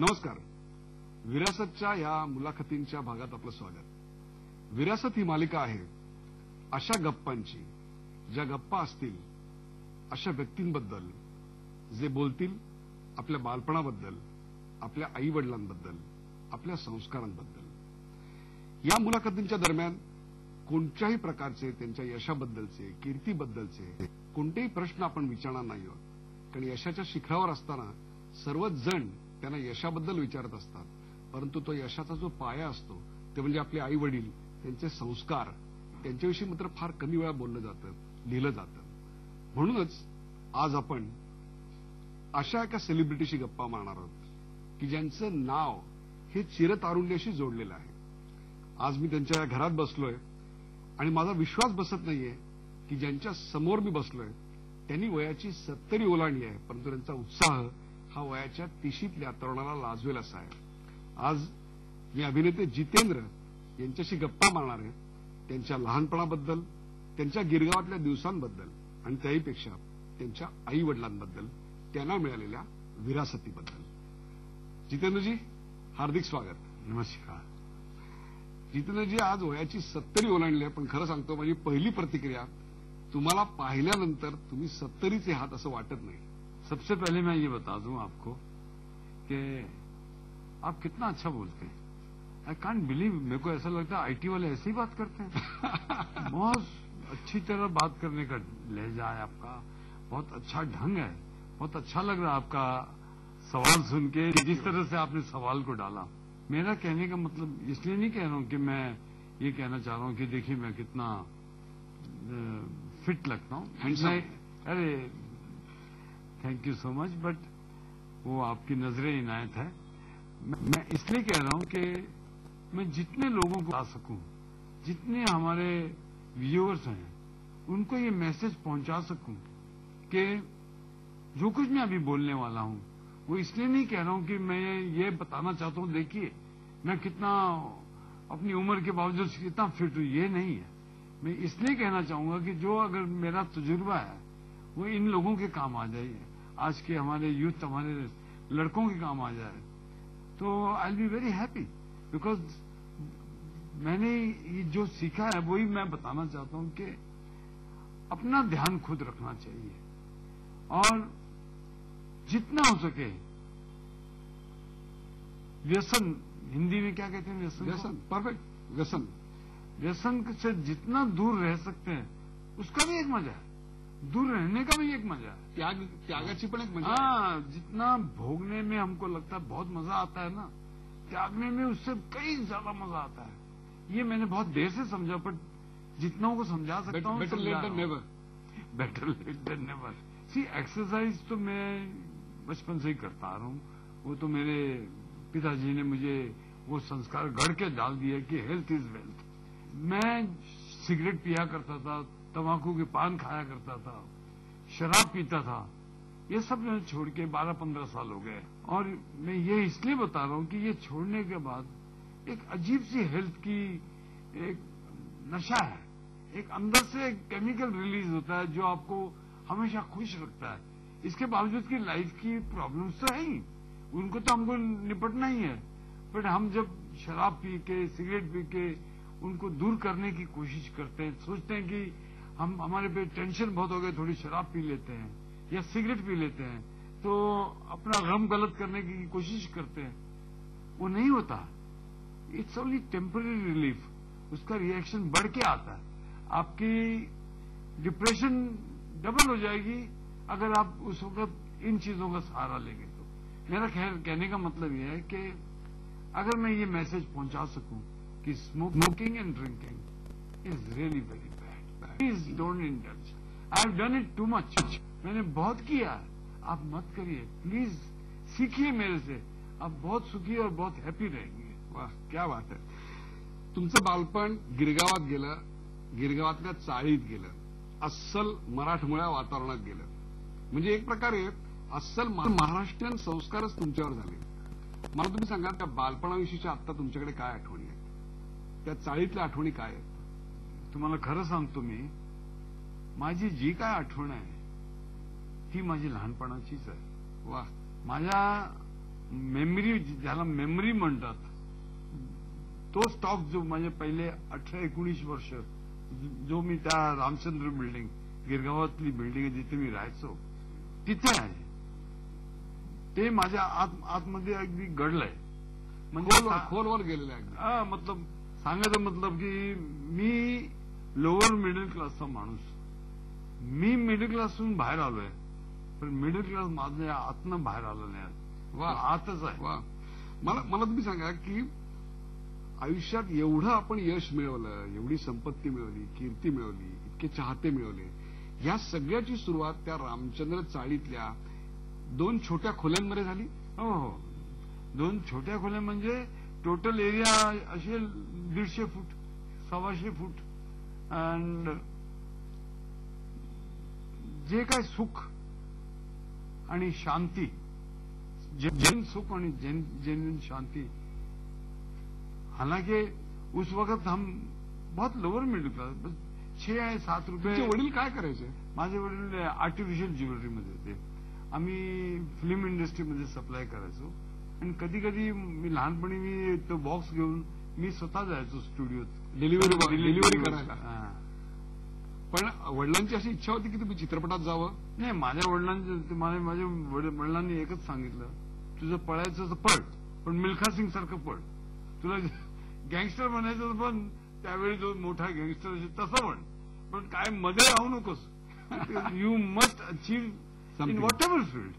नमस्कार. विरासतच्या या मुलाखतींच्या भागात आपलं स्वागत. विरासत ही मालिका आहे अशा गप्पांची, ज्या गप्पा असतील अशा व्यक्तींबद्दल जे बोलतील आपल्या बालपणाबद्दल, आपल्या आई वडिलांबद्दल, आपल्या संस्कारांबद्दल. या मुलाखतींच्या दरम्यान कोणत्याही प्रकारचे त्यांच्या यशाबद्दलचे, कीर्तीबद्दलचे कोणतेही प्रश्न आपण विचारणार नाही आहोत. कारण यशाच्या शिखरावर असताना सर्वच जण त्यांना यशाबद्दल विचारत असतात, परंतु तो यशाचा जो पाया असतो ते म्हणजे आपले आई वडील, त्यांचे संस्कार, त्यांच्याविषयी मात्र फार कमी वेळा बोललं जातं, लिहिलं जातं. म्हणूनच आज आपण अशा एका सेलिब्रिटीशी गप्पा मारणार आहोत की ज्यांचं नाव हे चिरतारुण्याशी जोडलेलं आहे. आज मी त्यांच्या घरात बसलोय आणि माझा विश्वास बसत नाहीये की ज्यांच्या समोर मी बसलोय त्यांनी वयाची 70 ओलांडली आहे, परंतु त्यांचा उत्साह हा वयाच्या 30ल्या तरुणाला लाजवेल असा आहे. आज मी अभिनेते जितेंद्र यांच्याशी गप्पा मारणार आहे त्यांच्या लहानपणाबद्दल, त्यांच्या गिरगावातल्या दिवसांबद्दल आणि त्याहीपेक्षा त्यांच्या आई वडिलांबद्दल, त्यांना मिळालेल्या विरासतीबद्दल. जितेंद्रजी, हार्दिक स्वागत. नमस्कार. जितेंद्रजी, आज वयाची 70 ओलांडली आहे, पण खरं सांगतो माझी पहिली प्रतिक्रिया, तुम्हाला पाहिल्यानंतर तुम्ही 70चे आहात असं वाटत नाही. सबसे पहले मैं ये बता दूं आपको कि आप कितना अच्छा बोलते हैं. आई कांट बिलीव, मेरे को ऐसा लगता है आईटी वाले ऐसे ही बात करते हैं. बहुत अच्छी तरह बात करने का लहजा है आपका, बहुत अच्छा ढंग है. बहुत अच्छा लग रहा है आपका सवाल सुन के, जिस तरह से आपने सवाल को डाला. मेरा कहने का मतलब इसलिए नहीं कह रहा हूं कि मैं ये कहना चाह रहा हूं कि देखिए मैं कितना फिट लगता हूं. अरे thank you so much, but वो आपकी नजरे इनायत है. मैं इसलिए कह रहा हूं कि मैं जितने लोगों को आ सकूं, जितने हमारे व्यूअर्स हैं, उनको ये मैसेज पहुंचा सकूं कि जो कुछ मैं अभी बोलने वाला हूं वो इसलिए नहीं कह रहा हूं कि मैं ये बताना चाहता हूं देखिए मैं कितना अपनी उम्र के बावजूद कितना फिट हूं. ये नहीं है. मैं इसलिए कहना चाहूंगा कि जो अगर मेरा तजुर्बा है वो इन लोगों के काम आ जाए, आज के हमारे यूथ, हमारे लड़कों के काम आ जाए, तो I will be very happy. Because मैंने ये जो सीखा है वही मैं बताना चाहता हूं कि अपना ध्यान खुद रखना चाहिए और जितना हो सके व्यसन, हिंदी में क्या कहते हैं व्यसन? व्यसन, परफेक्ट. व्यसन से जितना दूर रह सकते हैं उसका भी एक मजा है, दूर रहने का भी एक मजा है. त्यागाची पण एक मजा. हाँ, जितना भोगने में हमको लगता है बहुत मजा आता है ना, त्यागने में उससे कई ज्यादा मजा आता है. ये मैंने बहुत देर से समझा, पर जितना को समझा सकता हूँ. Better late than never. Better late than never. See, exercise तो मैं बचपन से ही करता आ रहा हूँ. वो तो मेरे पिताजी ने मुझे वो संस्कार गढ़ के डाल दिया कि हेल्थ इज वेल्थ. मैं सिगरेट पिया करता था, तंबाकू के पान खाया करता था, शराब पीता था. ये सब मैंने छोड़ के 12-15 साल हो गए. और मैं ये इसलिए बता रहा हूं कि ये छोड़ने के बाद एक अजीब सी हेल्थ की एक नशा है. एक अंदर से एक केमिकल रिलीज होता है जो आपको हमेशा खुश रखता है. इसके बावजूद की लाइफ की प्रॉब्लम्स तो है ही, उनको तो हमको निपटना ही है. बट हम जब शराब पी के, सिगरेट पी के उनको दूर करने की कोशिश करते हैं, सोचते हैं कि हमारे पे टेंशन बहुत हो गए, थोड़ी शराब पी लेते हैं या सिगरेट पी लेते हैं, तो अपना गम गलत करने की कोशिश करते हैं. वो नहीं होता. It's only temporary relief. उसका रिएक्शन बढ़ के आता है. आपकी डिप्रेशन डबल हो जाएगी अगर आप उस वक्त इन चीजों का सहारा लेंगे. तो मेरा कहने का मतलब यह है कि अगर मैं ये मैसेज पहुंचा सकूं कि smoking and drinking is really very bad, please don't indulge. I have done it too much. मैंने बहुत किया है, आप मत करिए प्लीज. सीखिए मेरे से, आप बहुत सुखी और बहुत हैप्पी रहेंगे. वाह, क्या बात आहे. तुमचं बालपण गिरगावात गेलं, गिरगावातल्या चाळीत गेलं, अस्सल मराठमोळ्या वातावरणात गेलं. म्हणजे एक प्रकारे अस्सल महाराष्ट्रीयन संस्कारच तुमच्यावर झाले. मला तुम्ही सांगा, त्या बालपणाविषयीच्या आत्ता तुमच्याकडे काय आठवणी आहेत, त्या चाळीतल्या आठवणी काय आहेत? तुम्हाला खरं सांगतो मी, माझी जी काय आठवण आहे ती माझी लहानपणाचीच आहे. वाह. माझ्या मेमरी, ज्याला मेमरी म्हणतात, तो स्टॉक जो माझे पहिले 18-19 वर्ष जो मी त्या रामचंद्र बिल्डिंग, गिरगावातली बिल्डिंग आहे जिथे मी राहायचो, तिथे आहे. ते माझ्या आतमध्ये अगदी घडलंय. म्हणजे खोलवर गेलेलं आहे. मतलब सांगायचं मतलब की मी लोअर मिडल क्लासचा माणूस, मी मिडल क्लासहून बाहेर आलोय, पण मिडल क्लास माझ्या आतनं बाहेर आलं नाही. वा, आतच आहे. वा. मला तुम्ही सांगा की आयुष्यात एवढं आपण यश मिळवलं, एवढी संपत्ती मिळवली, कीर्ती मिळवली, इतके चाहते मिळवले, या सगळ्याची सुरुवात त्या रामचंद्र चाळीतल्या 2 छोट्या खोल्यांमध्ये झाली. हो हो, 2 छोट्या खोल्या म्हणजे टोटल एरिया असेल 150 फूट, 125 फूट. अँड जे काय सुख आणि शांती, जैन सुख आणि जैन शांति, हालांकि उस वक्त हम बहुत लोअर मिडल क्लास, बस 6 या 7 रुपये. वडील काय करायचे? माझे वडील आर्टिफिशियल ज्वेलरीमध्ये होते. आम्ही फिल्म इंडस्ट्रीमध्ये सप्लाय करायचो. आणि कधी कधी मी लहानपणी मी तो बॉक्स घेऊन मी स्वतः जायचो स्टुडिओत डिलिव्हरी करायला. पण वडिलांची अशी इच्छा होती की तुम्ही चित्रपटात जावं? नाही, माझ्या वडिलांनी एकच सांगितलं, तुझं पळायचं तर पळ, पण मिल्खा सिंग सारखं पळ. तुला गँगस्टर बनायचं पण त्यावेळी जो मोठा गँगस्टर असेल तसं म्हण, पण काय मध्ये राहू नकोस. You must achieve in whatever field,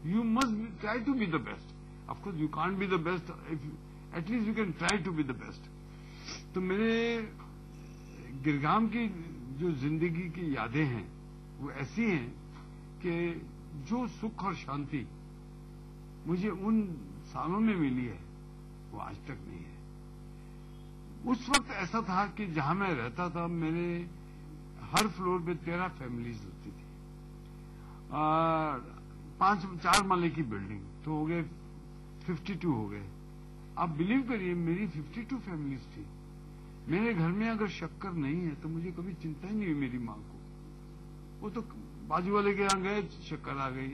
you must try to be the best. Of course you can't be the best, at least you can try to be the best. तो मेरे गिरगाम की जो जिंदगी की यादें हैं वो ऐसी हैं कि जो सुख और शांति मुझे उन सालों में मिली है वो आज तक नहीं है. उस वक्त ऐसा था कि जहां मैं रहता था मेरे हर फ्लोर पे 13 फैमिलीज होती थी. 4 माले की बिल्डिंग तो हो गए 52 हो गए. आप बिलीव करिए मेरी 52 फैमिलीज थी. मेरे घर में अगर शक्कर नहीं है तो मुझे कभी चिंता ही नहीं हुई मेरी मां को. वो तो बाजू वाले के यहां गए, शक्कर आ गई.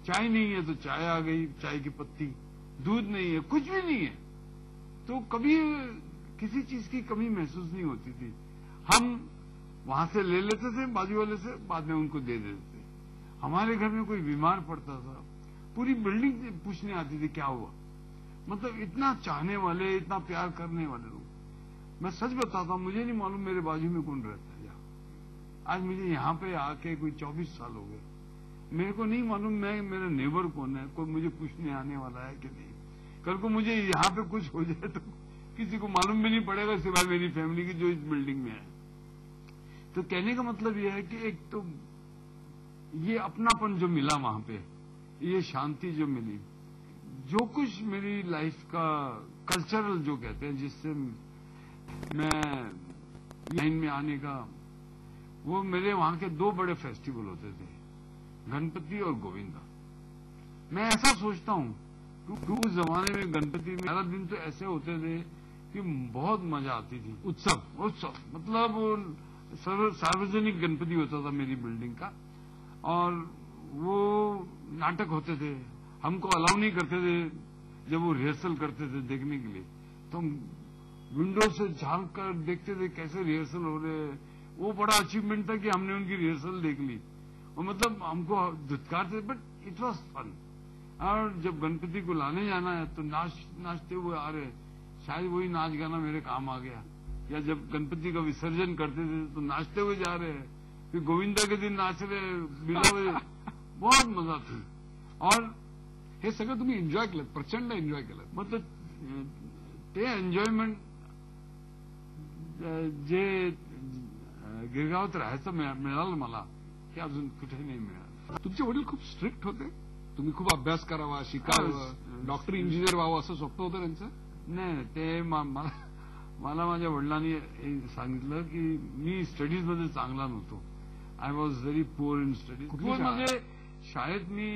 चाय नहीं है तो चाय आ गई, चाय की पत्ती. दूध नहीं है, कुछ भी नहीं है, तो कभी किसी चीज की कमी महसूस नहीं होती थी. हम वहां से ले लेते थे बाजू वाले से, बाद में उनको दे देते थे. हमारे घर में कोई बीमार पड़ता था, पूरी बिल्डिंग पूछने आती थी क्या हुआ. मतलब इतना चाहने वाले, इतना प्यार करने वाले लोग. मैं सच बताता हूं, मुझे नहीं मालूम मेरे बाजू में कौन रहता है यहाँ. आज मुझे यहाँ पे आके कोई 24 साल हो गए, मेरे को नहीं मालूम मेरा नेबर कौन है, कोई मुझे पूछने आने वाला है कि नहीं. कल को मुझे यहाँ पे कुछ हो जाए तो किसी को मालूम भी नहीं पड़ेगा सिवाय मेरी फैमिली की जो इस बिल्डिंग में है. तो कहने का मतलब यह है कि एक तो ये अपनापन जो मिला वहां पे, ये शांति जो मिली, जो कुछ मेरी लाइफ का कल्चरल जो कहते हैं जिससे मैं लाइन में आने का, वो मेरे वहां के 2 बड़े फेस्टिवल होते थे, गणपति और गोविंदा. मैं ऐसा सोचता हूं कि उस जमाने में गणपति में 11 दिन तो ऐसे होते थे कि बहुत मजा आती थी. उत्सव मतलब सार्वजनिक गणपति होता था मेरी बिल्डिंग का, और वो नाटक होते थे. हमको अलाउ नहीं करते थे जब वो रिहर्सल करते थे देखने के लिए, तो हम विंडो से झांक कर देखते थे कैसे रिहर्सल हो रहे हैं. वो बड़ा अचीवमेंट था कि हमने उनकी रिहर्सल देख ली, और मतलब हमको धुतकारते, बट इट वॉज फन. और जब गणपति को लाने जाना है तो नाचते हुए आ रहे, शायद वही नाच गाना मेरे काम आ गया. या जब गणपति का विसर्जन करते थे तो नाचते हुए जा रहे हैं, फिर गोविंदा के दिन नाच रहे, बिना बहुत मजा थी. और हे सगळं तुम्ही एन्जॉय केलं, प्रचंड एन्जॉय केलं. मतलब ते एन्जॉयमेंट जे गिरगावात राहायचं मिळालं मला, ते अजून कुठेही नाही मिळालं. तुमचे वडील खूप स्ट्रिक्ट होते? तुम्ही खूप अभ्यास करावा, शिकावं, डॉक्टर इंजिनियर व्हावं असं स्वप्न होतं त्यांचं? नाही, ते मला माझ्या वडिलांनी सांगितलं की मी स्टडीजमध्ये चांगला नव्हतो. I was very poor in studies. म्हणजे शाळेत मी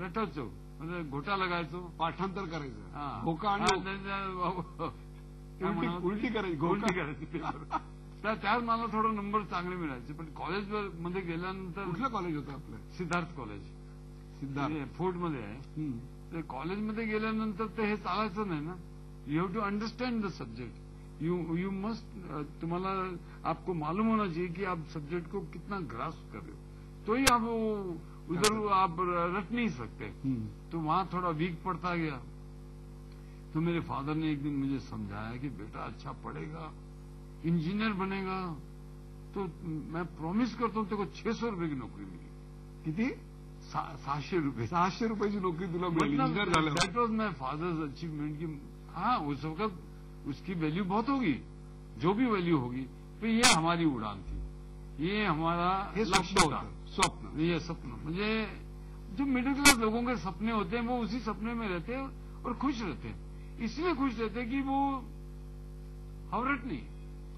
रटायचो, म्हणजे घोटा लगायचो, पाठांतर करायचं, घोका आणि उलटी करायची. त्यात मला थोडं नंबर चांगले मिळायचे. पण कॉलेजमध्ये गेल्यानंतर, कुठलं कॉलेज होतं आपलं? सिद्धार्थ कॉलेज, सिद्धार्थ फोर्टमध्ये आहे. ते कॉलेजमध्ये गेल्यानंतर ते हे चालायचं नाही ना. You have to understand the subject. You must, तुम्हाला आपको मालूम होना चाहिए कि आप सब्जेक्ट को कितना ग्रास्प कर रहे हो, तो ही आप उधर आप रट नहीं सकते. तो वहां थोड़ा वीक पड़ता गया. तो मेरे फादर ने एक दिन मुझे समझाया कि बेटा अच्छा पढ़ेगा, इंजीनियर बनेगा, तो मैं प्रॉमिस करता हूं तेरे को 600 रुपये की नौकरी मिली. किती? 600 रुपये. 600 रुपयाची नोकरी तुला मिळाली इंजिनियर झाल्यावर. That was my father's achievement. की हाँ, उस वक्त उसकी वैल्यू बहुत होगी, जो भी वैल्यू होगी, तो ये हमारी उड़ान थी, ये हमारा हे लक्ष्य स्वप्न था. होतं. स्वप्न. ये सपना म्हणजे जो मिडिल क्लास लोगों के सपने होते हैं वो उसी सपने में रहते हैं और खुश रहते हैं. इसलिए खुश रहते हैं कि वो हवरट नहीं.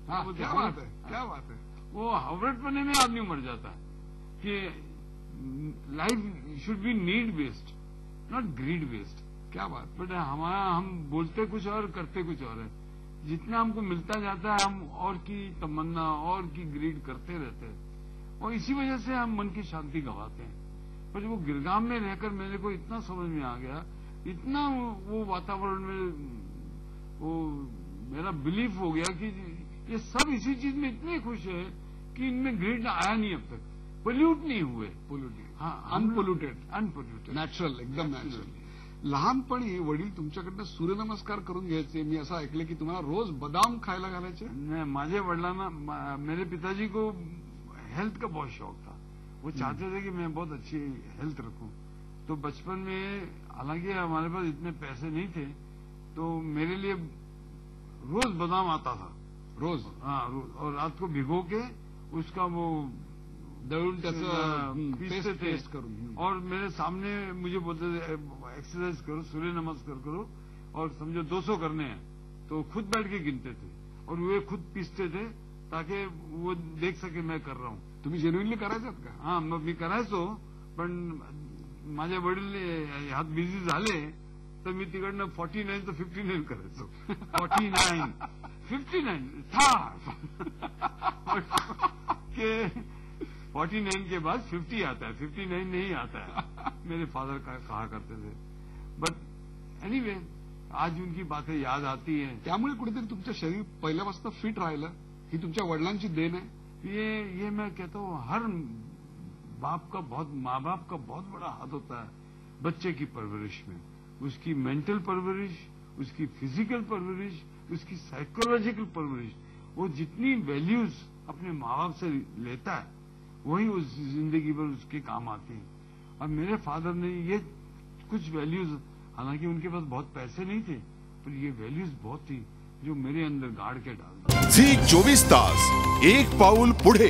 हाँ, वो क्या बात है, क्या बात है. वो हवरट बनने में आदमी मर जाता है. कि life should be need based, not greed based. क्या बात. बट हमारा, हम बोलते कुछ और करते कुछ और है. जितना हमको मिलता जाता है हम और की तमन्ना और की ग्रीड करते रहते हैं, और इसी वजह से हम मन की शांति गंवाते हैं. पर वो गिरगाम में रहकर मेरे को इतना समझ में आ गया, इतना वो वातावरण में वो मेरा बिलीफ हो गया कि ये सब इसी चीज में इतने खुश है कि इनमें ग्रीड आया नहीं अब तक. पोल्यूट नहीं हुए. पोल्युटेड. हाँ, अनपोल्युटेड. अनपोल्युटेड. नॅचरल, एकदम नॅचरल. लहानपणी वडील तुमच्याकडनं सूर्यनमस्कार करून घ्यायचे. मी असं ऐकलं की तुम्हाला रोज बदाम खायला घालायचे. नहीं, माझे वडिलांना, मेरे पिताजी को हेल्थ का बहुत शौक था. वो चाहते थे कि मैं बहुत अच्छी हेल्थ रखूं. तो बचपन में, हालांकि हमारे पास इतने पैसे नहीं थे, तो मेरे लिए रोज बादाम आता था. रोज. हाँ, रोज. और रात को भिगो के उसका वो दळून त्याचं पीसते थे पेस्ट करून. और मेरे सामने मुझे बोलते थे एक्सरसाइज करो, सूर्य नमस्कार करो, और समझो 200 करने हैं, तो खुद बैठ के गिनते थे और वे खुद पीसते थे ताकि वो देख सके मैं कर रहा हूं. तुम्ही जेन्युइनली करायचात का. हा, मग मी करायचो, पण माझे वडील ह्यात बिझी झाले तर मी तिकडनं 49 तर 59 करायचो. 49, 59 था के 49 के बाद 50 आता है, 59 नहीं आता है, मेरे फादर कहा करते थे. बट एनीवे, आज उनकी बातें याद आती हैं. त्यामुळे कुठेतरी तुमचं शरीर पहिल्यापासून फिट राहिलं, ही तुमच्या वडिलांची देण आहे. ये मैं कहता हूँ, हर माँ बाप का बहुत बड़ा हाथ होता है बच्चे की परवरिश में. उसकी मेंटल परवरिश, उसकी फिजिकल परवरिश, उसकी साइकोलॉजिकल परवरिश. वो जितनी वैल्यूज अपने माँ बाप से लेता है वही उस जिंदगी भर उसके काम आती हैं. और मेरे फादर ने ये कुछ वैल्यूज, हालांकि उनके पास बहुत पैसे नहीं थे, पर ये वैल्यूज बहुत थी जो मेरे अंदर गाड़ के डाल दी. झी 24 तास, एक पाऊल पुढे.